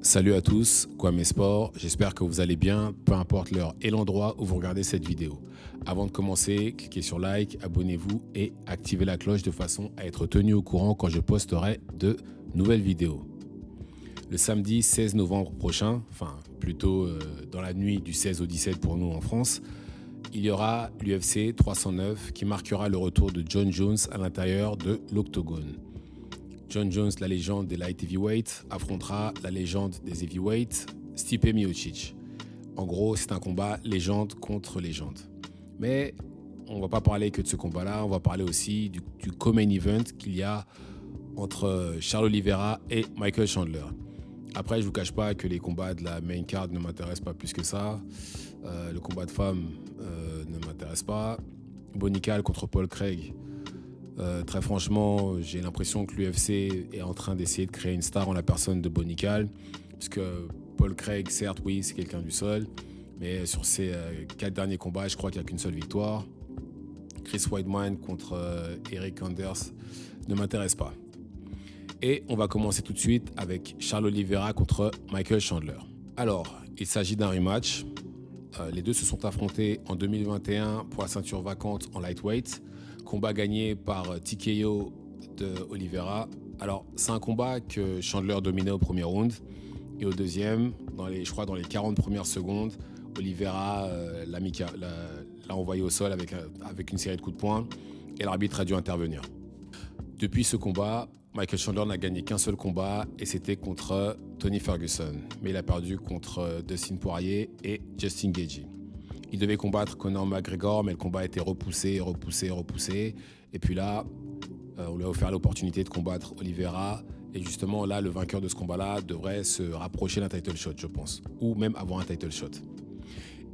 Salut à tous, Kwame Sport, j'espère que vous allez bien, peu importe l'heure et l'endroit où vous regardez cette vidéo. Avant de commencer, cliquez sur like, abonnez-vous et activez la cloche de façon à être tenu au courant quand je posterai de nouvelles vidéos. Le samedi 16 novembre prochain, enfin plutôt dans la nuit du 16 au 17 pour nous en France, il y aura l'UFC 309 qui marquera le retour de Jon Jones à l'intérieur de l'octogone. Jon Jones, la légende des light heavyweights, affrontera la légende des heavyweights, Stipe Miocic. En gros, c'est un combat légende contre légende. Mais on ne va pas parler que de ce combat-là, on va parler aussi du co-main event qu'il y a entre Charles Oliveira et Michael Chandler. Après, je ne vous cache pas que les combats de la main card ne m'intéressent pas plus que ça. Le combat de femmes ne m'intéresse pas. Bonical contre Paul Craig. Très franchement, j'ai l'impression que l'UFC est en train d'essayer de créer une star en la personne de Bonical. Parce que Paul Craig, certes, oui, c'est quelqu'un du sol. Mais sur ses 4 derniers combats, je crois qu'il n'y a qu'une seule victoire. Chris Weidman contre Eric Anders ne m'intéresse pas. Et on va commencer tout de suite avec Charles Oliveira contre Michael Chandler. Alors, il s'agit d'un rematch. Les deux se sont affrontés en 2021 pour la ceinture vacante en lightweight. Combat gagné par TKO de Oliveira. Alors, c'est un combat que Chandler dominait au premier round. Et au deuxième, je crois dans les 40 premières secondes, Oliveira l'a envoyé au sol avec une série de coups de poing. Et l'arbitre a dû intervenir. Depuis ce combat, Michael Chandler n'a gagné qu'un seul combat et c'était contre Tony Ferguson. Mais il a perdu contre Dustin Poirier et Justin Gaethje. Il devait combattre Conor McGregor, mais le combat a été repoussé. Et puis là, on lui a offert l'opportunité de combattre Oliveira. Et justement, là, le vainqueur de ce combat-là devrait se rapprocher d'un title shot, je pense. Ou même avoir un title shot.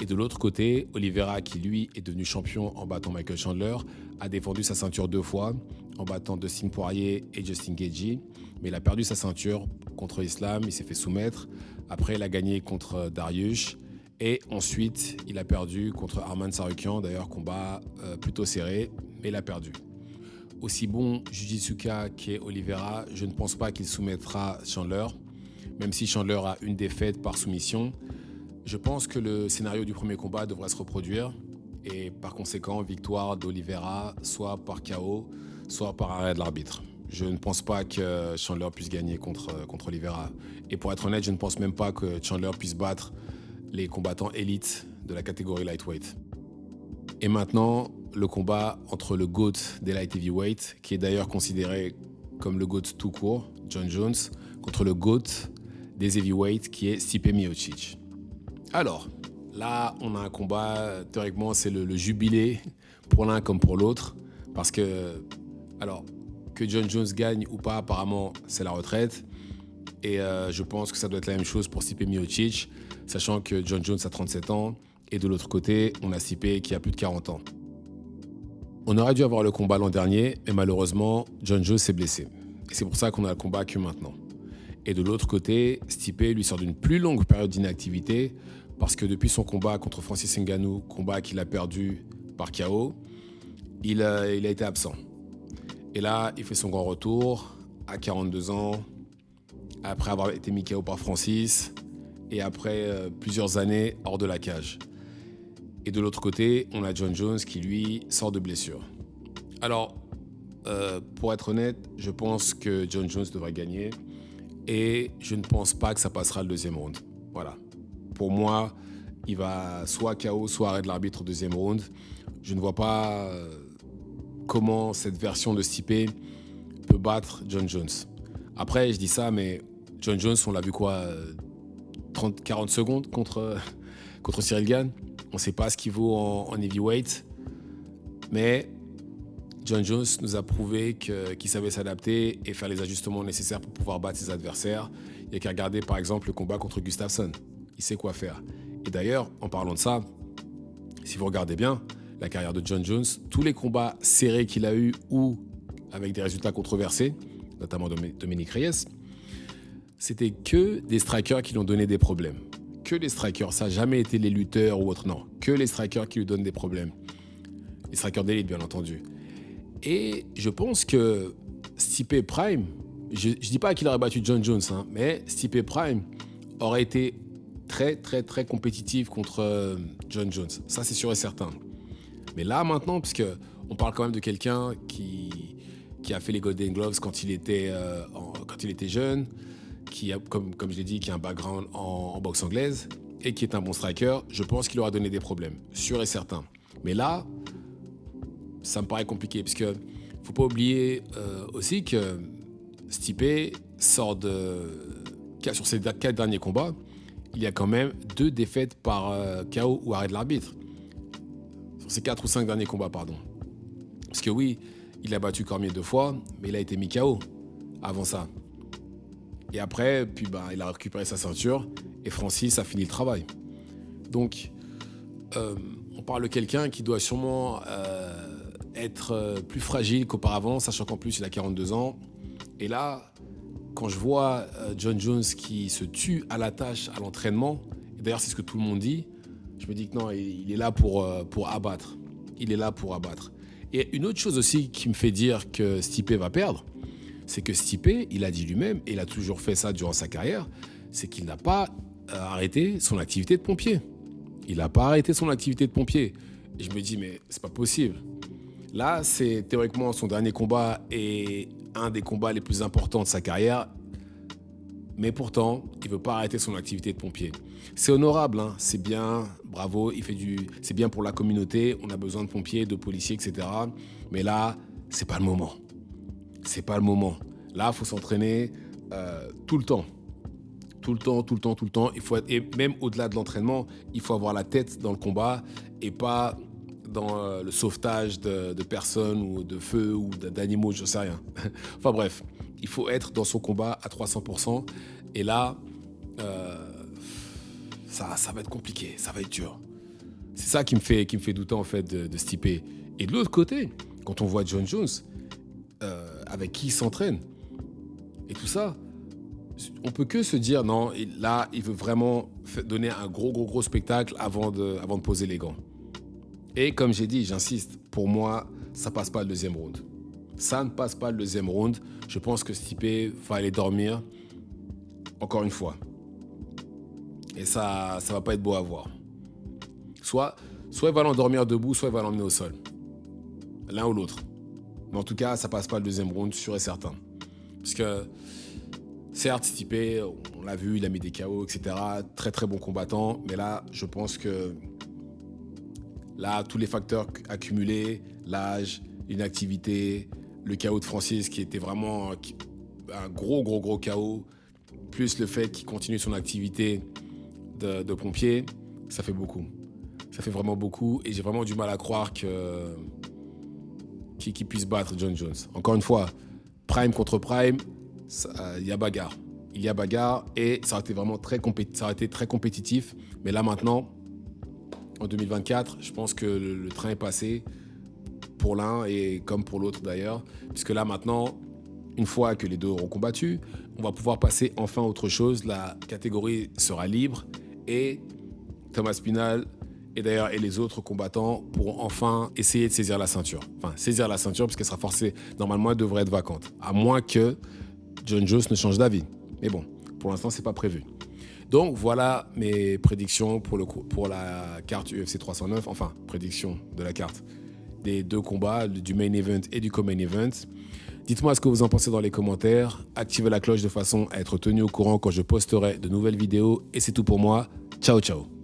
Et de l'autre côté, Oliveira, qui lui est devenu champion en battant Michael Chandler, a défendu sa ceinture 2 fois en battant Dustin Poirier et Justin Gaethje. Mais il a perdu sa ceinture contre Islam, il s'est fait soumettre. Après, il a gagné contre Dariush. Et ensuite, il a perdu contre Arman Tsarukyan. D'ailleurs, combat plutôt serré, mais il a perdu. Aussi bon Jujitsuka qu'est Oliveira, je ne pense pas qu'il soumettra Chandler. Même si Chandler a une défaite par soumission, je pense que le scénario du premier combat devrait se reproduire. Et par conséquent, victoire d'Oliveira, soit par KO, soit par arrêt de l'arbitre. Je ne pense pas que Chandler puisse gagner contre Oliveira. Et pour être honnête, je ne pense même pas que Chandler puisse battre les combattants élites de la catégorie lightweight. Et maintenant, le combat entre le GOAT des light heavyweight, qui est d'ailleurs considéré comme le GOAT tout court, Jon Jones, contre le GOAT des heavyweight, qui est Stipe Miocic. Alors, là, on a un combat, théoriquement, c'est le jubilé pour l'un comme pour l'autre, parce que, alors, que Jon Jones gagne ou pas, apparemment, c'est la retraite. Et je pense que ça doit être la même chose pour Stipe Miocic, sachant que Jon Jones a 37 ans et de l'autre côté, on a Stipe qui a plus de 40 ans. On aurait dû avoir le combat l'an dernier, mais malheureusement, Jon Jones s'est blessé. Et c'est pour ça qu'on a le combat que maintenant. Et de l'autre côté, Stipe lui sort d'une plus longue période d'inactivité parce que depuis son combat contre Francis Ngannou, combat qu'il a perdu par KO, il a été absent. Et là, il fait son grand retour à 42 ans, après avoir été mis KO par Francis et après plusieurs années hors de la cage. Et de l'autre côté, on a Jon Jones qui, lui, sort de blessure. Alors, pour être honnête, je pense que Jon Jones devrait gagner et je ne pense pas que ça passera le deuxième round. Voilà. Pour moi, il va soit KO, soit arrêt de l'arbitre au deuxième round. Je ne vois pas comment cette version de Stipe peut battre Jon Jones. Après, je dis ça, mais Jon Jones, on l'a vu quoi 40 secondes contre Cyril Gane. On ne sait pas ce qu'il vaut en heavyweight. Mais Jon Jones nous a prouvé qu'il savait s'adapter et faire les ajustements nécessaires pour pouvoir battre ses adversaires. Il n'y a qu'à regarder par exemple le combat contre Gustafsson. Il sait quoi faire. Et d'ailleurs, en parlant de ça, si vous regardez bien la carrière de Jon Jones, tous les combats serrés qu'il a eus ou avec des résultats controversés, notamment Dominick Reyes, c'était que des strikers qui lui ont donné des problèmes. Que les strikers, ça n'a jamais été les lutteurs ou autres, non. Que les strikers qui lui donnent des problèmes. Les strikers d'élite, bien entendu. Et je pense que Stipe Prime, je ne dis pas qu'il aurait battu Jon Jones, mais Stipe Prime aurait été très, très, très compétitif contre John Jones. Ça, c'est sûr et certain. Mais là, maintenant, puisque on parle quand même de quelqu'un qui a fait les Golden Gloves quand il était jeune, qui a, comme je l'ai dit, qui a un background en boxe anglaise et qui est un bon striker, je pense qu'il aura donné des problèmes, sûr et certain. Mais là, ça me paraît compliqué, parce que faut pas oublier aussi que Stipe sort sur ses 4 derniers combats, il y a quand même 2 défaites par KO ou arrêt de l'arbitre. Sur ses 4 ou 5 derniers combats, pardon. Parce que oui, il a battu Cormier 2 fois, mais il a été mis KO avant ça. Et après, puis il a récupéré sa ceinture et Francis a fini le travail. Donc, on parle de quelqu'un qui doit sûrement être plus fragile qu'auparavant, sachant qu'en plus il a 42 ans. Et là, quand je vois John Jones qui se tue à la tâche, à l'entraînement, et d'ailleurs c'est ce que tout le monde dit, je me dis que non, il est là pour abattre. Il est là pour abattre. Et une autre chose aussi qui me fait dire que Stipe va perdre, c'est que Stipe, il a dit lui-même, et il a toujours fait ça durant sa carrière, c'est qu'il n'a pas arrêté son activité de pompier. Il n'a pas arrêté son activité de pompier. Et je me dis, mais c'est pas possible. Là, c'est théoriquement son dernier combat et un des combats les plus importants de sa carrière. Mais pourtant, il ne veut pas arrêter son activité de pompier. C'est honorable, hein, c'est bien, bravo, c'est bien pour la communauté, on a besoin de pompiers, de policiers, etc. Mais là, c'est pas le moment. C'est pas le moment. Là, il faut s'entraîner tout le temps. Tout le temps. Et même au-delà de l'entraînement, il faut avoir la tête dans le combat et pas dans le sauvetage de personnes ou de feux ou d'animaux, je ne sais rien. Enfin bref, il faut être dans son combat à 300%. Et là, ça va être compliqué, ça va être dur. C'est ça qui me fait douter en fait de Stipe. Et de l'autre côté, quand on voit John Jones, avec qui il s'entraîne et tout ça, on peut que se dire non, là, il veut vraiment donner un gros spectacle avant de poser les gants. Et comme j'ai dit, j'insiste, pour moi, ça passe pas le deuxième round. Ça ne passe pas le deuxième round. Je pense que Stipe va aller dormir encore une fois. Et ça va pas être beau à voir. Soit il va l'endormir debout, soit il va l'emmener au sol. L'un ou l'autre. Mais en tout cas, ça passe pas le deuxième round, sûr et certain. Parce que, certes, Stipe, on l'a vu, il a mis des KO, etc. Très très bon combattant. Mais là, je pense que là, tous les facteurs accumulés, l'âge, l'inactivité, le KO de Francis qui était vraiment un gros KO, plus le fait qu'il continue son activité de pompier, ça fait beaucoup. Ça fait vraiment beaucoup et j'ai vraiment du mal à croire qu'il puisse battre John Jones. Encore une fois, Prime contre Prime, il y a bagarre. Il y a bagarre et ça a été vraiment très compétitif. Mais là maintenant, en 2024, je pense que le train est passé pour l'un et comme pour l'autre d'ailleurs. Puisque là maintenant, une fois que les deux auront combattu, on va pouvoir passer enfin à autre chose. La catégorie sera libre et Thomas Spinal et les autres combattants pourront enfin essayer de saisir la ceinture. Enfin, saisir la ceinture parce qu'elle sera forcée, normalement elle devrait être vacante. À moins que John Jones ne change d'avis. Mais bon, pour l'instant, c'est pas prévu. Donc voilà mes prédictions pour la carte UFC 309, enfin prédiction de la carte des deux combats, du main event et du co-main event. Dites-moi ce que vous en pensez dans les commentaires, activez la cloche de façon à être tenu au courant quand je posterai de nouvelles vidéos et c'est tout pour moi. Ciao ciao.